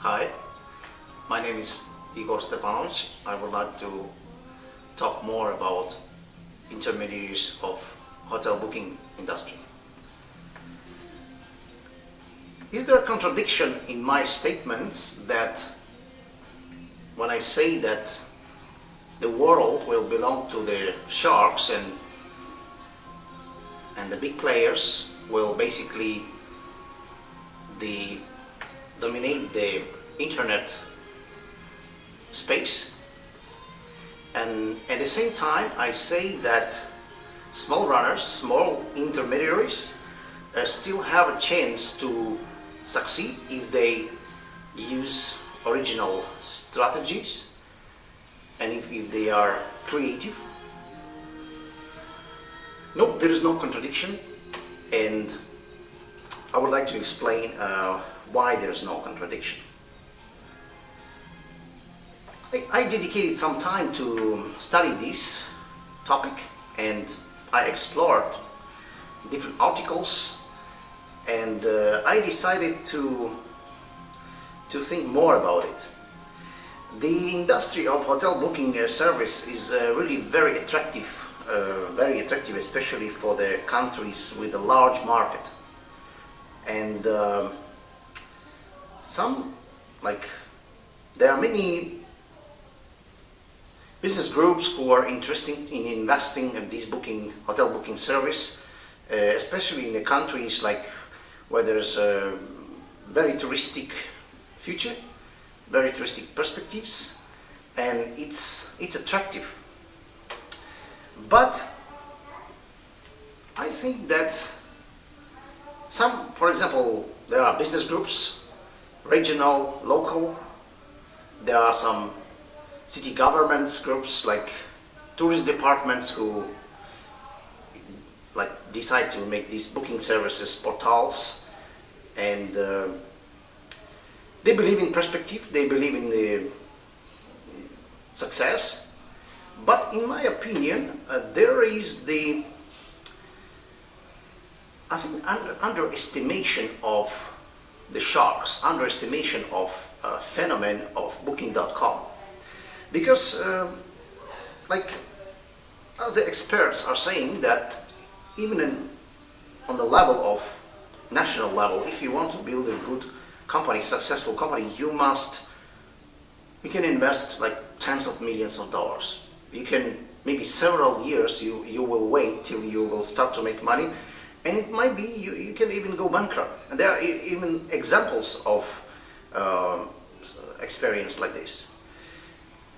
Hi, my name is Igor Stepanovich. I would like to talk more about intermediaries of hotel booking industry. Is there a contradiction in my statements that when I say that the world will belong to the sharks and the big players will basically dominate the internet space, and at the same time I say that small runners, small intermediaries still have a chance to succeed if they use original strategies and if they are creative. No, there is no contradiction, and I would like to explain why there is no contradiction. I dedicated some time to study this topic, and I explored different articles, and I decided to think more about it. The industry of hotel booking service is really very attractive, especially for the countries with a large market. And there are many business groups who are interested in investing in this hotel booking service, especially in the countries where there's a very touristic future, very touristic perspectives, and it's attractive. But I think that for example, there are business groups, regional, local. There are some city governments groups like tourist departments who decide to make these booking services portals, and they believe in perspective, they believe in the success. But in my opinion, there is underestimation of the sharks, underestimation of phenomenon of Booking.com, because as the experts are saying that even on the level of national level, if you want to build a good company, successful company, you can invest tens of millions of dollars. You can maybe several years you will wait till you will start to make money, and it might be you can even go bankrupt. And there are even examples of experience like this.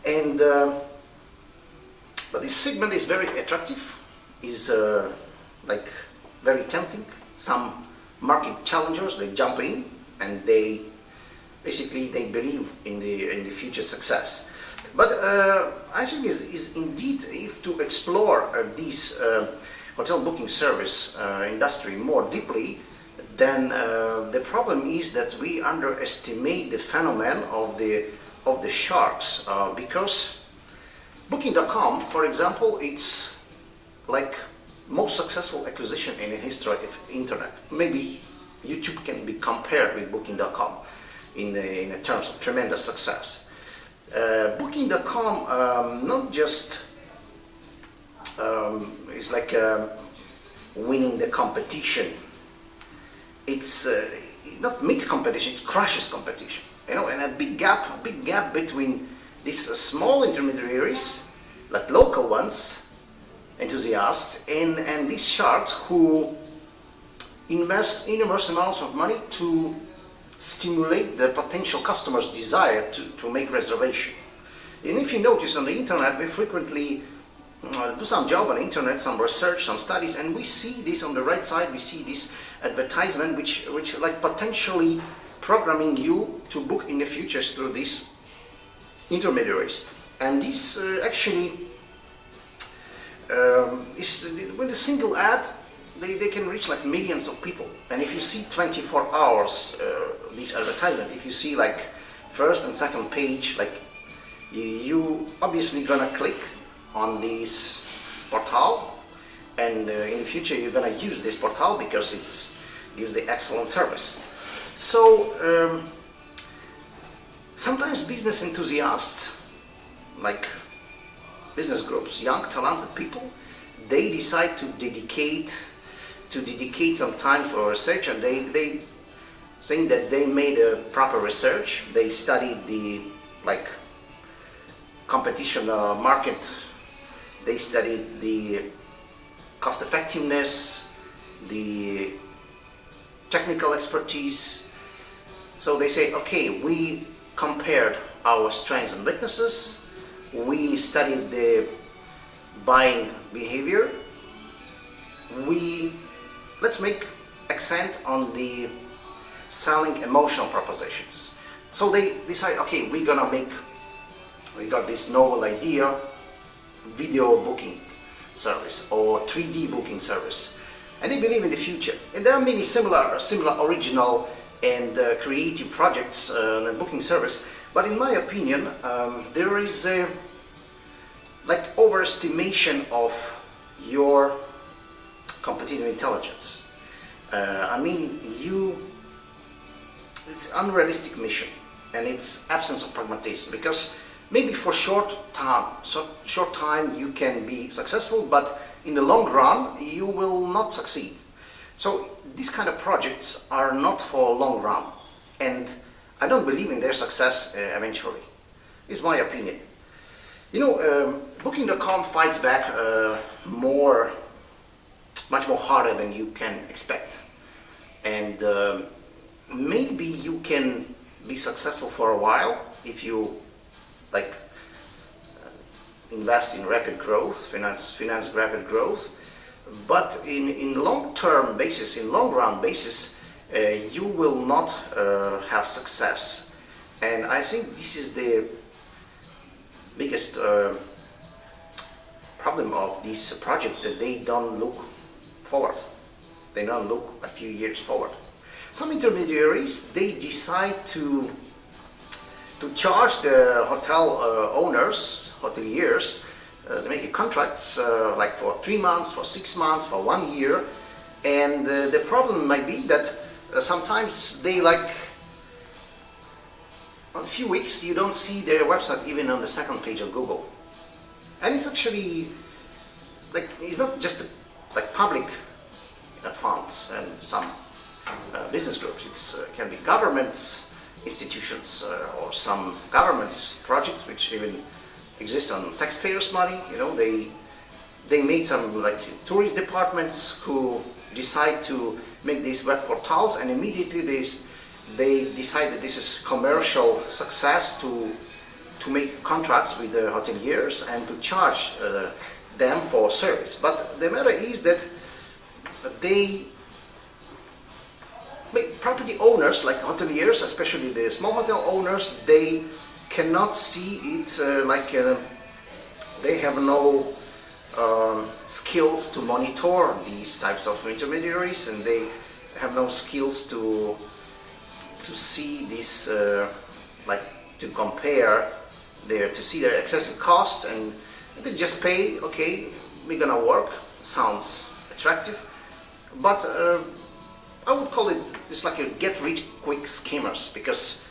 And but this segment is very attractive, is very tempting. Some market challengers, they jump in and they believe in the future success. But I think is indeed, if to explore this hotel booking service industry more deeply, then the problem is that we underestimate the phenomenon of the sharks, because Booking.com, for example, it's most successful acquisition in the history of internet. Maybe YouTube can be compared with Booking.com in terms of tremendous success. Booking.com not just is winning the competition. It's not meets competition; it crushes competition. And a big gap between these small intermediaries, like local ones, enthusiasts, and these sharks who invest enormous amounts of money to stimulate the potential customer's desire to make reservation. And if you notice on the internet, we frequently do some job on the internet, some research, some studies, and we see this on the right side. We see this advertisement which potentially programming you to book in the future through these intermediaries. And this actually is with a single ad, they can reach millions of people. And if you see 24 hours this advertisement, if you see first and second page, you obviously gonna click on this portal, and in the future you're gonna use this portal because it's gives the excellent service. So Sometimes business enthusiasts, like business groups, young talented people, they decide to dedicate some time for research, and they think that they made a proper research. They studied the competition market. They studied the cost effectiveness, the technical expertise. So they say, okay, we compared our strengths and weaknesses. We studied the buying behavior. Let's make accent on the selling emotional propositions. So they decide, okay, we got this novel idea, video booking service or 3D booking service, and they believe in the future. And there are many similar original and creative projects in the booking service. But in my opinion, there is a overestimation of your competitive intelligence. It's unrealistic mission, and it's absence of pragmatism, because maybe for short time you can be successful, but in the long run you will not succeed. So these kind of projects are not for long run, and I don't believe in their success eventually. It's my opinion. Booking.com fights back much more harder than you can expect, and maybe you can be successful for a while if you invest in rapid growth, finance rapid growth, but in long run basis, you will not have success. And I think this is the biggest problem of these projects, that they don't look forward. They don't look a few years forward. Some intermediaries, they decide to charge the hotel owners, hoteliers, make contracts for 3 months, for 6 months, for 1 year. And the problem might be that sometimes they a few weeks you don't see their website even on the second page of Google. And it's actually it's not just public funds and some business groups. It can be governments, institutions, or some governments projects which even exist on taxpayers' money. They made some tourist departments who decide to make these web portals, and immediately they decide that this is commercial success to make contracts with the hoteliers and to charge them for service. But the matter is that property owners, like hoteliers, especially the small hotel owners, they cannot see it they have no skills to monitor these types of intermediaries, and they have no skills to see this, to compare to see their excessive costs, and they just pay, okay, we're gonna work, sounds attractive, but I would call it's like a get-rich-quick schemers, because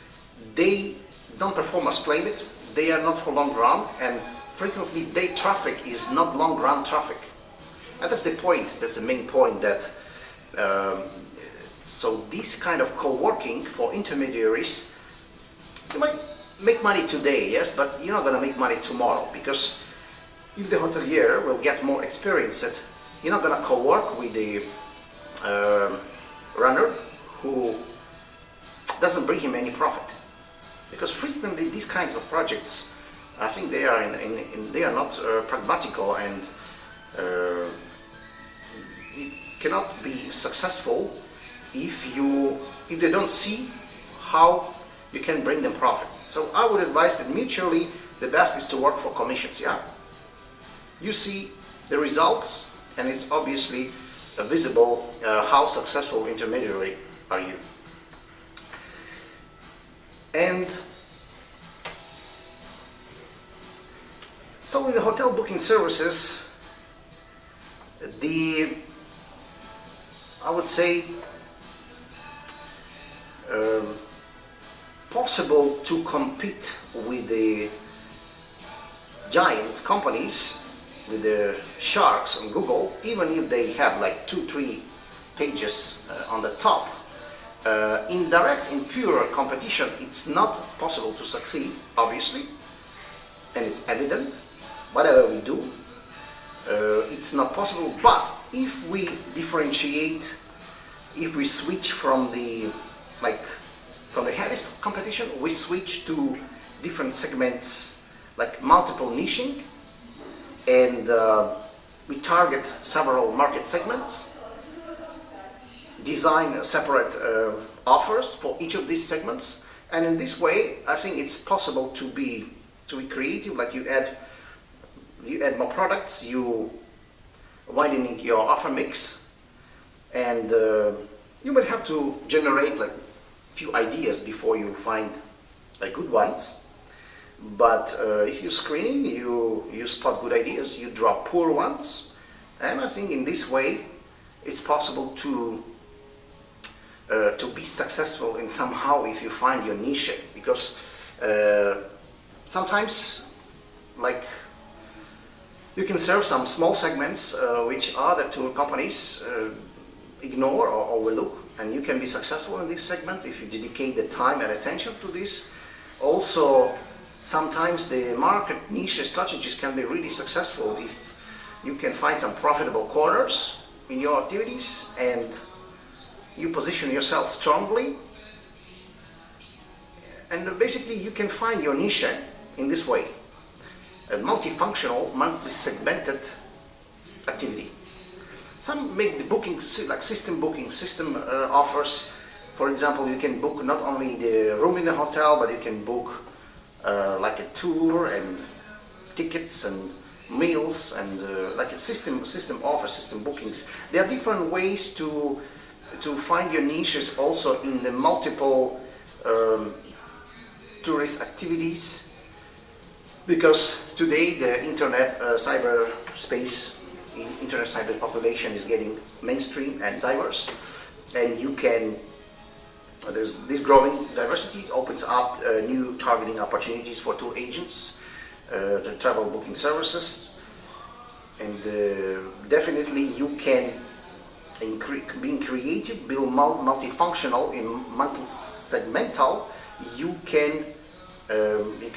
they don't perform as claimed. They are not for long run, and frequently their traffic is not long-run traffic. And that's the point. That's the main point. That so this kind of co-working for intermediaries, you might make money today, yes, but you're not going to make money tomorrow, because if the hotelier will get more experience, you're not going to co-work with the runner who doesn't bring him any profit, because frequently these kinds of projects, I think they are they are not pragmatical, and it cannot be successful if they don't see how you can bring them profit. So I would advise that mutually the best is to work for commissions. Yeah, you see the results, and it's obviously visible how successful intermediary are you. And so in the hotel booking services, possible to compete with the giant companies, with the sharks on Google, even if they have like 2-3 pages on the top. In direct, in pure competition, it's not possible to succeed, obviously, and it's evident. Whatever we do, it's not possible. But if we differentiate, if we switch from the heaviest competition, we switch to different segments, like multiple niching, and we target several market segments, design separate offers for each of these segments, and in this way, I think it's possible to be creative. Like you add more products, you widening your offer mix, and you might have to generate like a few ideas before you find like good ones. But if you're screening, you spot good ideas, you drop poor ones, and I think in this way it's possible to be successful in somehow if you find your niche, because sometimes like you can serve some small segments which other two companies ignore or overlook, and you can be successful in this segment if you dedicate the time and attention to this. Also, sometimes the market niche strategies can be really successful if you can find some profitable corners in your activities and you position yourself strongly, and basically you can find your niche in this way. A multifunctional, multi-segmented activity. Some make the booking like system offers. For example, you can book not only the room in the hotel, but you can book like a tour and tickets and meals and like a system offer, system bookings. There are different ways to find your niches also in the multiple tourist activities, because today the internet cyberspace, internet cyber population is getting mainstream and diverse, and you can there's this growing diversity opens up new targeting opportunities for tour agents, the travel booking services, and definitely you can being creative, build multifunctional in multi-segmental, you can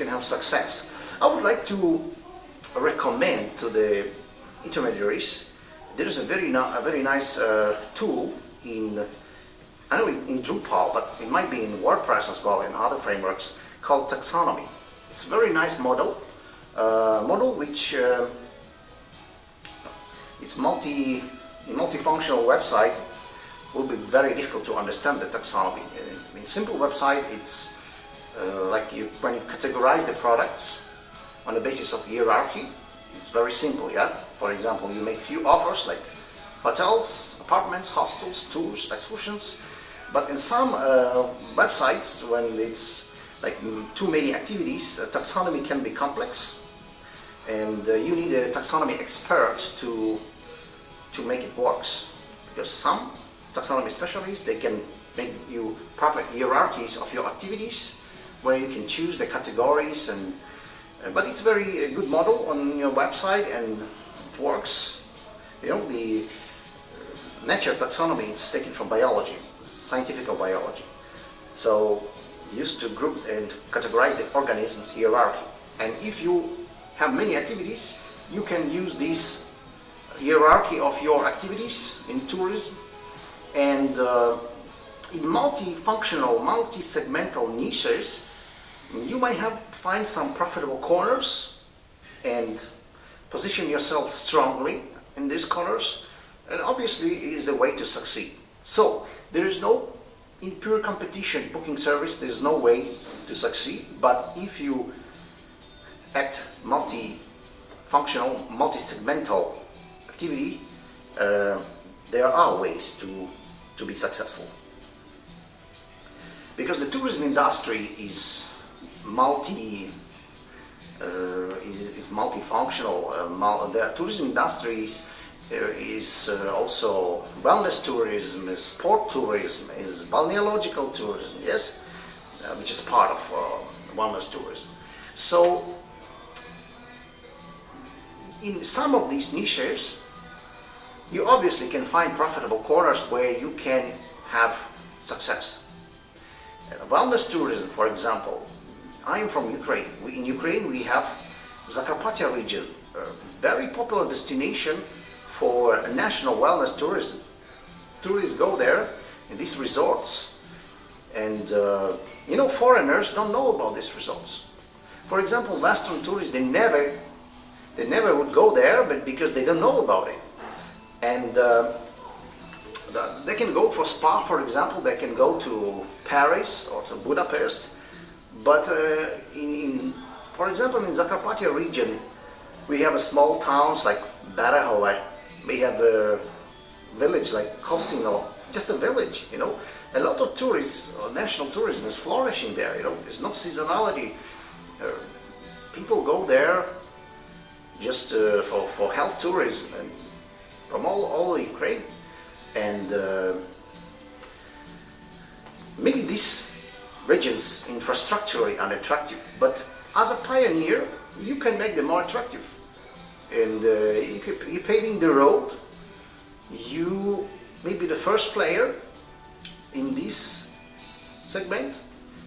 have success. I would like to recommend to the intermediaries, there is a very nice tool in, I know in Drupal, but it might be in WordPress as well and other frameworks, called Taxonomy. It's a very nice model which it's multifunctional website. Will be very difficult to understand the taxonomy. In simple website, it's like when you categorize the products on the basis of hierarchy, it's very simple. Yeah. For example, you make few offers like hotels, apartments, hostels, tours, excursions. But in some websites, when it's like too many activities, taxonomy can be complex, and you need a taxonomy expert to make it works. Because some taxonomy specialists, they can make you proper hierarchies of your activities, where you can choose the categories, and but it's very good model on your website and it works. You know, the nature taxonomy is taken from biology, scientific biology. So used to group and categorize the organisms hierarchy. And if you have many activities, you can use this hierarchy of your activities in tourism, and in multifunctional, multi-segmental niches, you might find some profitable corners and position yourself strongly in these corners, and obviously it is the way to succeed. So there is no, in pure competition booking service, there is no way to succeed. But if you act multifunctional, multi-segmental activity, there are ways to be successful. Because the tourism industry is multifunctional. The tourism industry is also wellness tourism, is sport tourism, is balneological tourism. Yes, which is part of wellness tourism. So in some of these niches, you obviously can find profitable corners where you can have success. Wellness tourism, for example, I am from Ukraine. In Ukraine we have Zakarpattia region, a very popular destination for national wellness tourism. Tourists go there in these resorts, and foreigners don't know about these resorts. For example, Western tourists, they never would go there, but because they don't know about it. And they can go for spa, for example, they can go to Paris or to Budapest, but for example, in Zakarpattia region, we have small towns like Berehove, we have a village like Kosino, just a village, A lot of tourists, national tourism is flourishing there, there's no seasonality. People go there just for health tourism and from all Ukraine. And maybe these regions infrastructurally unattractive, but as a pioneer, you can make them more attractive. And you're paving the road. You may be the first player in this segment,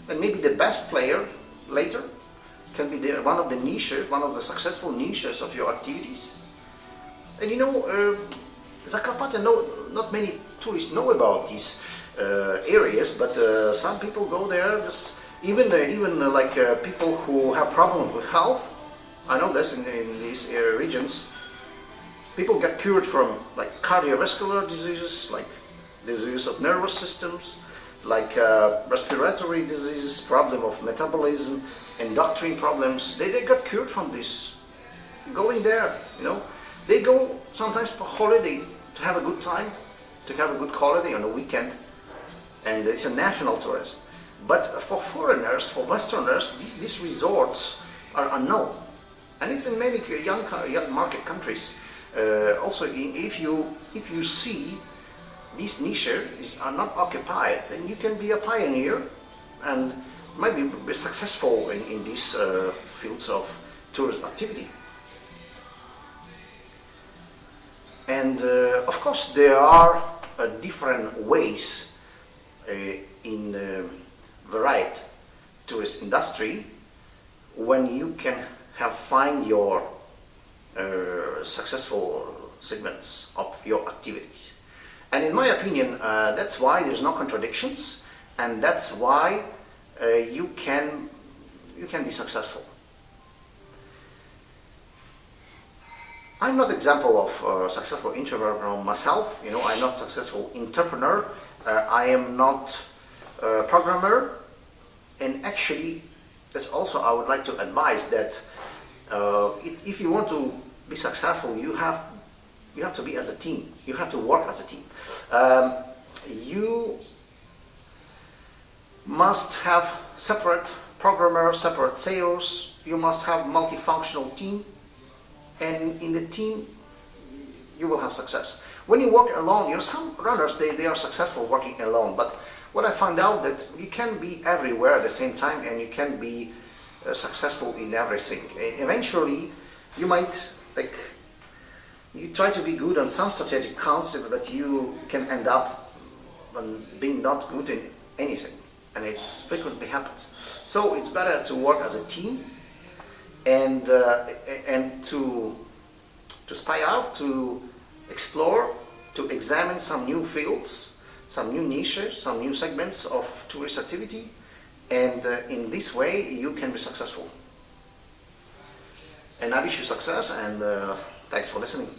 and maybe the best player later. Can be one of the niches, one of the successful niches of your activities. And Zakarpattia, not many tourists know about these areas, but some people go there. Just even people who have problems with health. I know this in these regions. People get cured from like cardiovascular diseases, like disease of nervous systems, like respiratory disease, problem of metabolism, endocrine problems. They got cured from this. Going there, They go sometimes for holiday to have a good time, to have a good holiday on the weekend, and it's a national tourism. But for foreigners, for Westerners, these resorts are unknown, and it's in many young market countries. Also, if you see these niches are not occupied, then you can be a pioneer and maybe be successful in these fields of tourism activity. And of course, there are different ways in varied tourist industry when you can find your successful segments of your activities. And in my opinion, that's why there's no contradictions, and that's why you can be successful. I'm not example of successful entrepreneur myself. I'm not successful entrepreneur. I am not a programmer, and actually, that's also I would like to advise that if you want to be successful, you have to be as a team. You have to work as a team. You must have separate programmer, separate sales. You must have multifunctional team, and in the team you will have success. When you work alone, some runners they are successful working alone. But what I found out that you can be everywhere at the same time, and you can be successful in everything. Eventually, you might you try to be good on some strategic concept, but you can end up being not good in anything, and it frequently happens. So it's better to work as a team and to spy out, to explore, to examine some new fields, some new niches, some new segments of tourist activity, and in this way you can be successful. And I wish you success, and thanks for listening.